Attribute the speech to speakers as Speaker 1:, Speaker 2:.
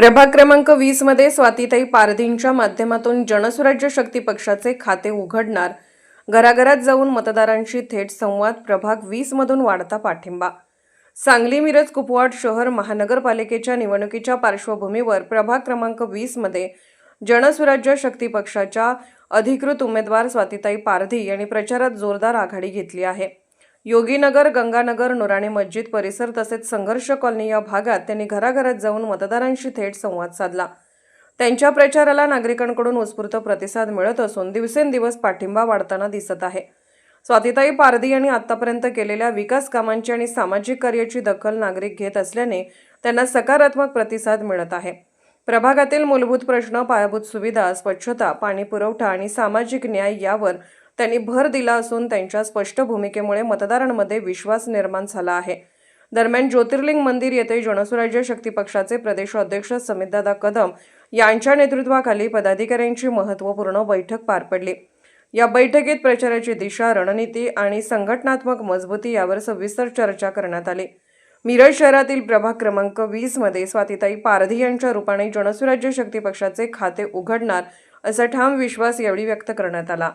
Speaker 1: प्रभाग क्रमांक 20 मध्ये स्वातीताई पारधींच्या माध्यमातून जनसुराज्य शक्ती पक्षाचे खाते उघडणार, घराघरात जाऊन मतदारांशी थेट संवाद. प्रभाग 20 मधून वाढता पाठिंबा. सांगली, मिरज, कुपवाड शहर महानगरपालिकेच्या निवडणुकीच्या पार्श्वभूमीवर प्रभाग क्रमांक 20 मध्ये जनसुराज्य शक्ती पक्षाच्या अधिकृत उमेदवार स्वातीताई पारधी यांनी प्रचारात जोरदार आघाडी घेतली आहे. योगीनगर, गंगानगर, नुराणी मस्जिद परिसर तसेच संघर्ष कॉलनी या भागात त्यांनी घराघरात जाऊन मतदारांशी थेट संवाद साधला. त्यांच्या प्रचाराला नागरिकांकडून उत्स्फूर्त प्रतिसाद मिळत असून दिवसेंदिवस पाठिंबा वाढताना दिसत आहे. स्वातीताई पारधी यांनी आतापर्यंत केलेल्या विकास कामांची आणि सामाजिक कार्याची दखल नागरिक घेत असल्याने त्यांना सकारात्मक प्रतिसाद मिळत आहे. प्रभागातील मूलभूत प्रश्न, पायाभूत सुविधा, स्वच्छता, पाणी पुरवठा आणि सामाजिक न्याय यावर त्यांनी भर दिला असून त्यांच्या स्पष्ट भूमिकेमुळे मतदारांमध्ये विश्वास निर्माण झाला आहे. दरम्यान ज्योतिर्लिंग मंदिर येथे जनसुराज्य शक्ती पक्षाचे प्रदेश अध्यक्ष समितदादा कदम यांच्या नेतृत्वाखाली पदाधिकाऱ्यांची महत्त्वपूर्ण बैठक पार पडली. या बैठकीत प्रचाराची दिशा, रणनीती आणि संघटनात्मक मजबूती यावर सविस्तर चर्चा करण्यात आली. मिरज शहरातील प्रभाग क्रमांक 20 मध्ये स्वातीताई पारधी यांच्या रूपाने जनसुराज्य शक्ती पक्षाचे खाते उघडणार असा ठाम विश्वास यावेळी व्यक्त करण्यात आला.